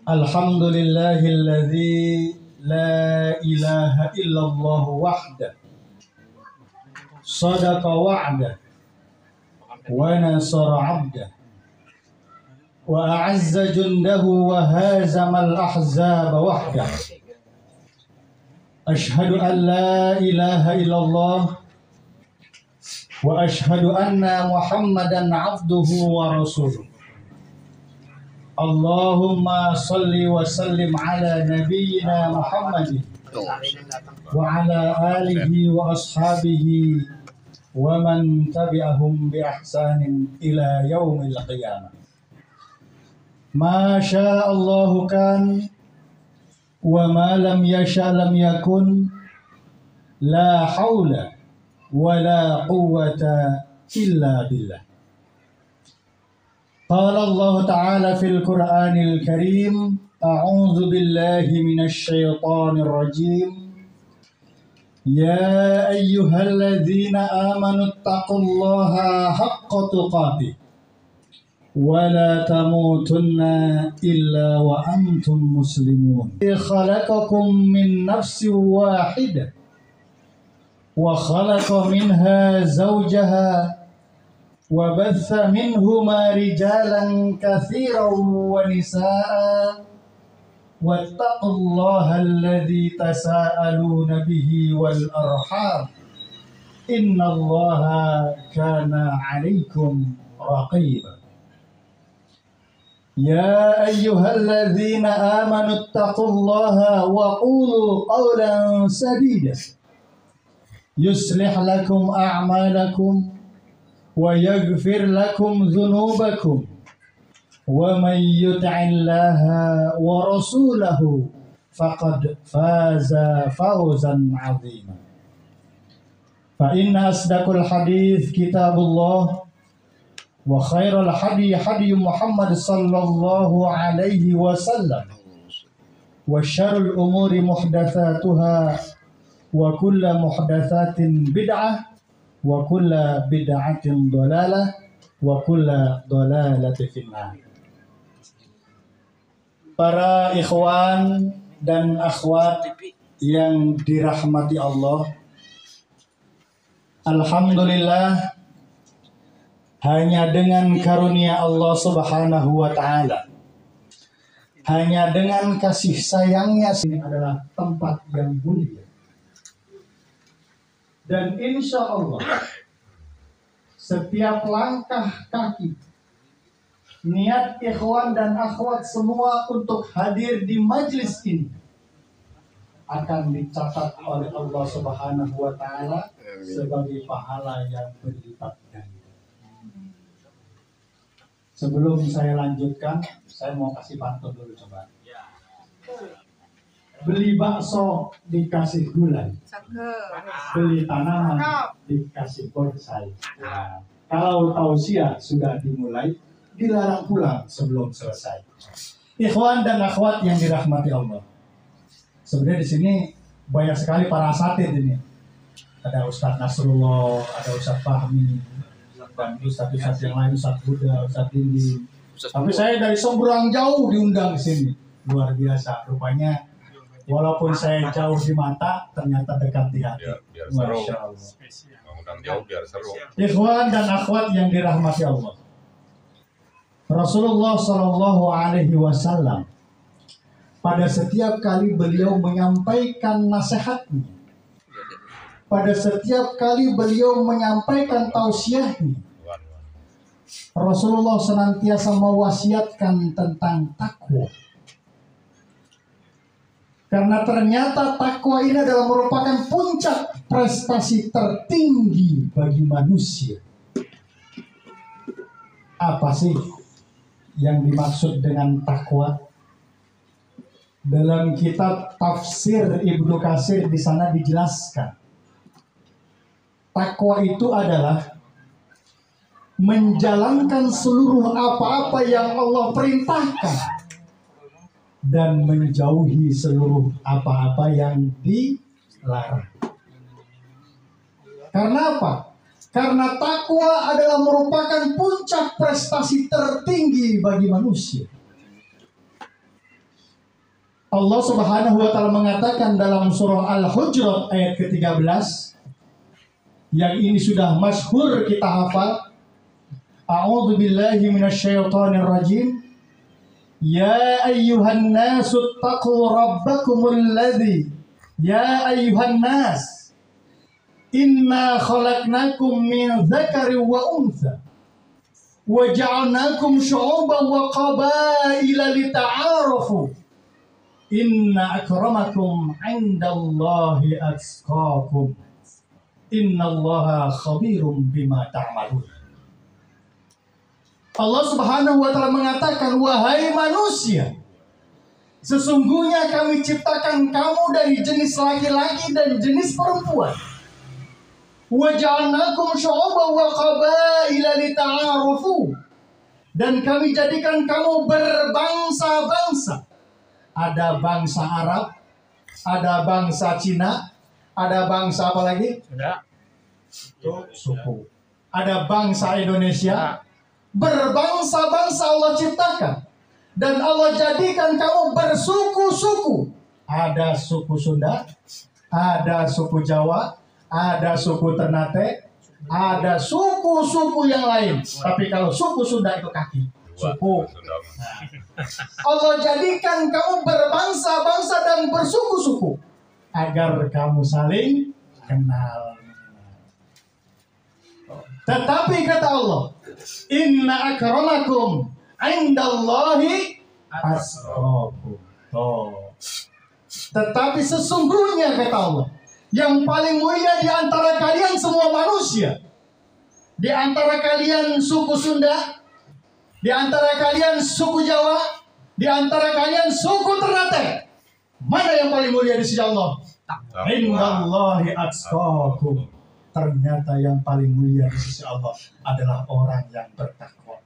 Alhamdulillahilladzi la ilaha illallah wahda sadaqa wa'da wa nasara 'abda wa a'azza jundahu wa hazamal ahzaba wahda. Ashhadu an la ilaha illallah wa ashhadu anna Muhammadan 'abduhu wa rasuluh. Allahumma salli wa sallim ala nabiyyina Muhammadin wa ala alihi wa ashabihi wa man tabi'ahum bi ihsanin ila yaumil qiyamah. Ma syaa Allahu kan wa ma lam yasha lam yakun, la haula wa la quwwata illa billah. Qala Allah Ta'ala fil Qur'anil Karim, a'udzu billahi minasy syaithanir rajim. Ya ayyuhalladzina amanu taqullaha haqqa tuqatih wa la tamutunna illa wa antum muslimun. Khalaqakum min nafsin wahidah wa khalaqa minha zawjaha وبث منهما رجالا كثيرا ونساء واتقوا الله الذي تساءلون به والأرحام إن الله كان عليكم رقيبا. يا أيها الذين آمنوا اتقوا الله وقولوا قولا سديدا يصلح لكم أعمالكم ويغفر لكم ذنوبكم ومن يطع الله ورسوله فقد فاز فوزا عظيما. فإن أصدق الحديث كتاب الله وخير الهدي هدي محمد صلى الله عليه وسلم وشر الأمور محدثاتها وكل محدثات بدعة wa kulla bid'atin dhalalah wa kulla dhalalati finnar. Para ikhwan dan akhwat yang dirahmati Allah, alhamdulillah, hanya dengan karunia Allah Subhanahu wa taala, hanya dengan kasih sayangnya, ini adalah tempat yang mulia. Dan insya Allah setiap langkah kaki, niat ikhwan dan akhwat semua untuk hadir di majlis ini akan dicatat oleh Allah Subhanahu wa taala sebagai pahala yang berlipat ganda. Sebelum saya lanjutkan, saya mau kasih pantun dulu coba. Beli bakso dikasih gulai, beli tanaman dikasih bonsai. Nah, kalau tausiah sudah dimulai, dilarang pulang sebelum selesai. Ikhwan dan akhwat yang dirahmati Allah, sebenarnya di sini banyak sekali para asatidz ini. Ada Ustadz Nasrullah, ada Ustadz Fahmi, dan Ustadz yang lain, Ustadz Buddha, Ustadz Dindi. Tapi saya dari Sombrang jauh diundang ke sini, luar biasa. Rupanya walaupun saya jauh di mata, ternyata dekat di hati. Biar seru. Masya Allah. Undang jauh biar seru. Ikhwan dan akhwat yang dirahmati Allah, Rasulullah Shallallahu Alaihi Wasallam pada setiap kali beliau menyampaikan nasihatnya, pada setiap kali beliau menyampaikan tausiahnya, Rasulullah senantiasa mewasiatkan tentang takwa. Karena ternyata takwa ini adalah merupakan puncak prestasi tertinggi bagi manusia. Apa sih yang dimaksud dengan takwa? Dalam kitab tafsir Ibnu Katsir di sana dijelaskan, takwa itu adalah menjalankan seluruh apa-apa yang Allah perintahkan dan menjauhi seluruh apa-apa yang larang. Karena apa? Karena takwa adalah merupakan puncak prestasi tertinggi bagi manusia. Allah Subhanahu wa taala mengatakan dalam surah Al-Hujurat ayat ke-13, yang ini sudah masyhur kita hafal. A'udzu billahi minasyaitonir rajim. Ya ayyuhan nasu taqu rabbakumul ladzi. Ya ayyuhan nas. Inna khalaqnakum min dzakarin wa untha. Wa ja'alnakum syu'uban wa qabaila lita'arafu. Inna akramakum 'indallahi atqakum. Innallaha khabirum bima ta'malun. Allah Subhanahu wa taala mengatakan, wahai manusia, sesungguhnya kami ciptakan kamu dari jenis laki-laki dan jenis perempuan. Wa ja'alnakum syu'uban wa qabaila lita'arafu. Dan kami jadikan kamu berbangsa-bangsa. Ada bangsa Arab, ada bangsa Cina, ada bangsa apa lagi? Suku. Ada bangsa Indonesia. Berbangsa-bangsa Allah ciptakan. Dan Allah jadikan kamu bersuku-suku. Ada suku Sunda, ada suku Jawa, ada suku Ternate, ada suku-suku yang lain. Tapi kalau suku Sunda itu kaki. Suku. Allah jadikan kamu berbangsa-bangsa dan bersuku-suku. Agar kamu saling kenal. Tetapi kata Allah, inna akramakum 'indallahi atqakum. Tetapi sesungguhnya kata Allah, yang paling mulia di antara kalian semua manusia, di antara kalian suku Sunda, di antara kalian suku Jawa, di antara kalian suku Ternate, mana yang paling mulia di sisi Allah? Indallahi atqakum. Ternyata yang paling mulia di sisi Allah adalah orang yang bertakwa.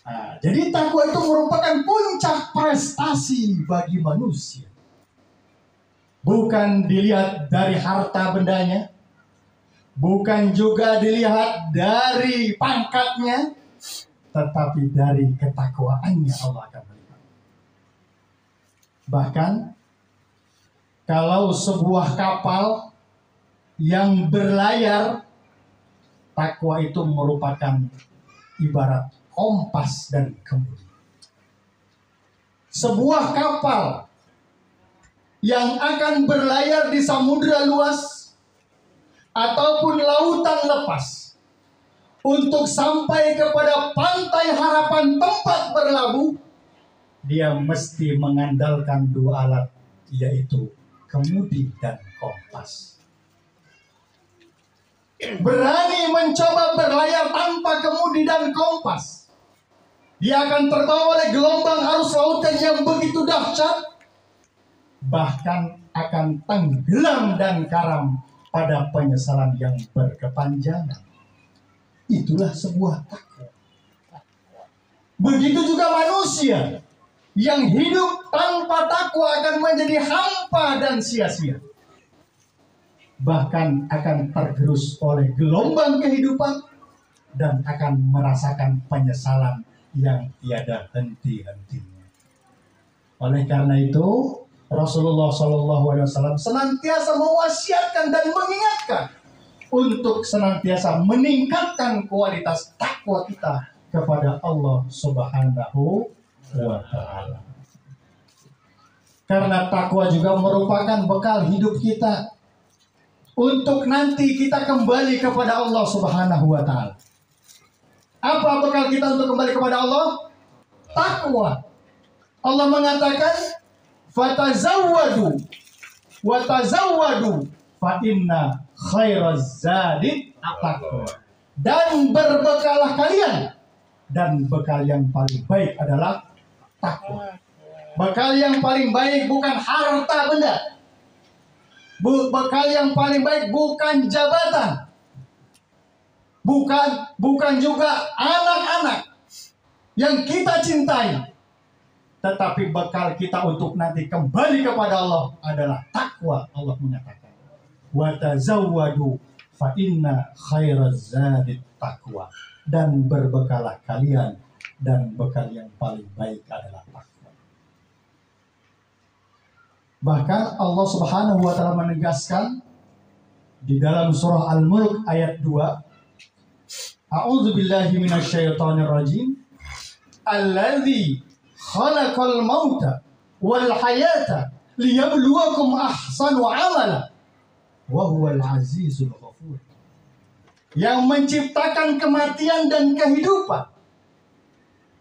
Nah, jadi takwa itu merupakan puncak prestasi bagi manusia. Bukan dilihat dari harta bendanya, bukan juga dilihat dari pangkatnya, tetapi dari ketakwaannya Allah akan melihat. Bahkan kalau sebuah kapal yang berlayar, takwa itu merupakan ibarat kompas dan kemudi. Sebuah kapal yang akan berlayar di samudra luas ataupun lautan lepas untuk sampai kepada pantai harapan tempat berlabuh, dia mesti mengandalkan dua alat, yaitu kemudi dan kompas. Berani mencoba berlayar tanpa kemudi dan kompas, dia akan terbawa oleh gelombang arus lautan yang begitu dahsyat, bahkan akan tenggelam dan karam pada penyesalan yang berkepanjangan. Itulah sebuah takwa. Begitu juga manusia yang hidup tanpa takwa akan menjadi hampa dan sia-sia. Bahkan akan tergerus oleh gelombang kehidupan dan akan merasakan penyesalan yang tiada henti-hentinya. Oleh karena itu, Rasulullah SAW senantiasa mewasiatkan dan mengingatkan untuk senantiasa meningkatkan kualitas takwa kita kepada Allah Subhanahu wa Ta'ala. Karena takwa juga merupakan bekal hidup kita untuk nanti kita kembali kepada Allah Subhanahu wa Ta'ala. Apa bekal kita untuk kembali kepada Allah? Takwa. Allah mengatakan, fatazawwadu wa tazawwadu fa inna khairaz zadi taqwa. Dan berbekalah kalian, dan bekal yang paling baik adalah takwa. Bekal yang paling baik bukan harta benda. Bekal yang paling baik bukan jabatan, bukan juga anak-anak yang kita cintai, tetapi bekal kita untuk nanti kembali kepada Allah adalah takwa. Allah mengatakan, wa tazawwadu fa inna khairaz zadit taqwa. Dan berbekalah kalian, dan bekal yang paling baik adalah takwa. Bahkan Allah Subhanahu wa taala menegaskan di dalam surah Al-Mulk ayat 2, A'udzu billahi minasyaitonir rajim. Alladzi khalaqal mauta wal hayata liyabluwakum ahsanu amala wa huwal azizul ghafur. Yang menciptakan kematian dan kehidupan.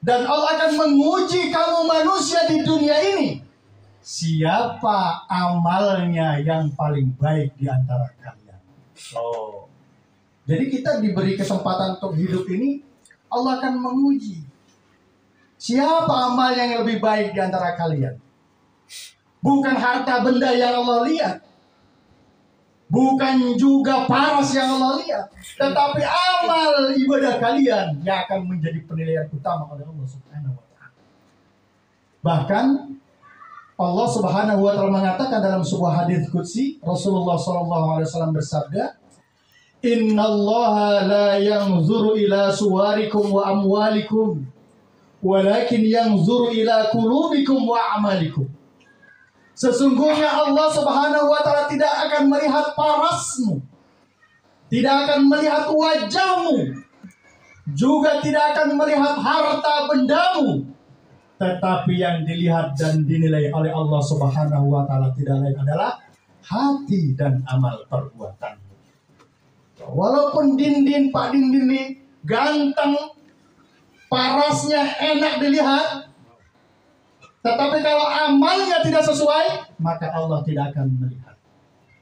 Dan Allah akan menguji kamu manusia di dunia ini. Siapa amalnya yang paling baik di antara kalian? Oh. Jadi kita diberi kesempatan untuk hidup ini, Allah akan menguji. Siapa amal yang lebih baik di antara kalian? Bukan harta benda yang Allah lihat. Bukan juga paras yang Allah lihat, tetapi amal ibadah kalian yang akan menjadi penilaian utama oleh Allah Subhanahu wa taala. Bahkan Allah Subhanahu wa taala mengatakan dalam sebuah hadis qudsi, Rasulullah sallallahu alaihi wasallam bersabda, "Innallaha la yanzuru ila suwarikum wa amwalikum, walakin yanzuru ila qulubikum wa amalikum." Sesungguhnya Allah Subhanahu wa taala tidak akan melihat parasmu, tidak akan melihat wajahmu, juga tidak akan melihat harta bendamu, tetapi yang dilihat dan dinilai oleh Allah Subhanahu wa taala tidak lain adalah hati dan amal perbuatanmu. Walaupun Pak Dindin ini ganteng, parasnya enak dilihat, tetapi kalau amalnya tidak sesuai, maka Allah tidak akan melihat.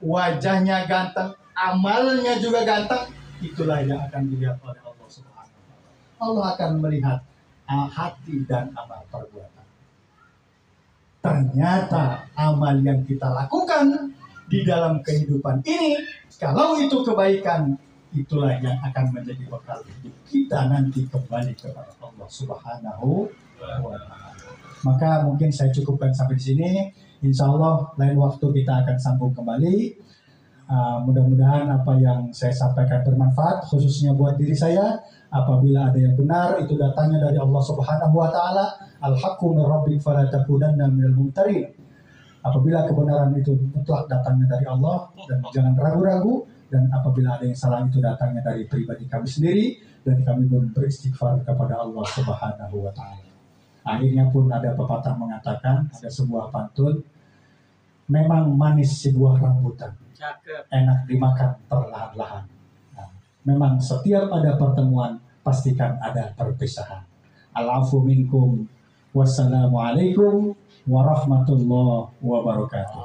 Wajahnya ganteng, amalnya juga ganteng, itulah yang akan dilihat oleh Allah Subhanahu wa taala. Allah akan melihat hati dan amal perbuatan. Ternyata amal yang kita lakukan di dalam kehidupan ini, kalau itu kebaikan, itulah yang akan menjadi bekal hidup kita nanti kembali kepada Allah Subhanahu wa taala. Maka mungkin saya cukupkan sampai di sini. Insya Allah lain waktu kita akan sambung kembali. Mudah-mudahan apa yang saya sampaikan bermanfaat, khususnya buat diri saya. Apabila ada yang benar, itu datangnya dari Allah Subhanahu wa taala. Al-haqqu min rabbik fala takunanna minal mumtarin. Apabila kebenaran itu mutlak datangnya dari Allah, dan jangan ragu-ragu. Dan apabila ada yang salah, itu datangnya dari pribadi kami sendiri, dan kami pun beristighfar kepada Allah Subhanahu wa taala. Akhirnya pun ada pepatah mengatakan, ada sebuah pantun, memang manis sebuah rambutan, enak dimakan perlahan-lahan. Nah, memang setiap ada pertemuan, pastikan ada perpisahan. Al-afu minkum, wassalamualaikum warahmatullahi wabarakatuh.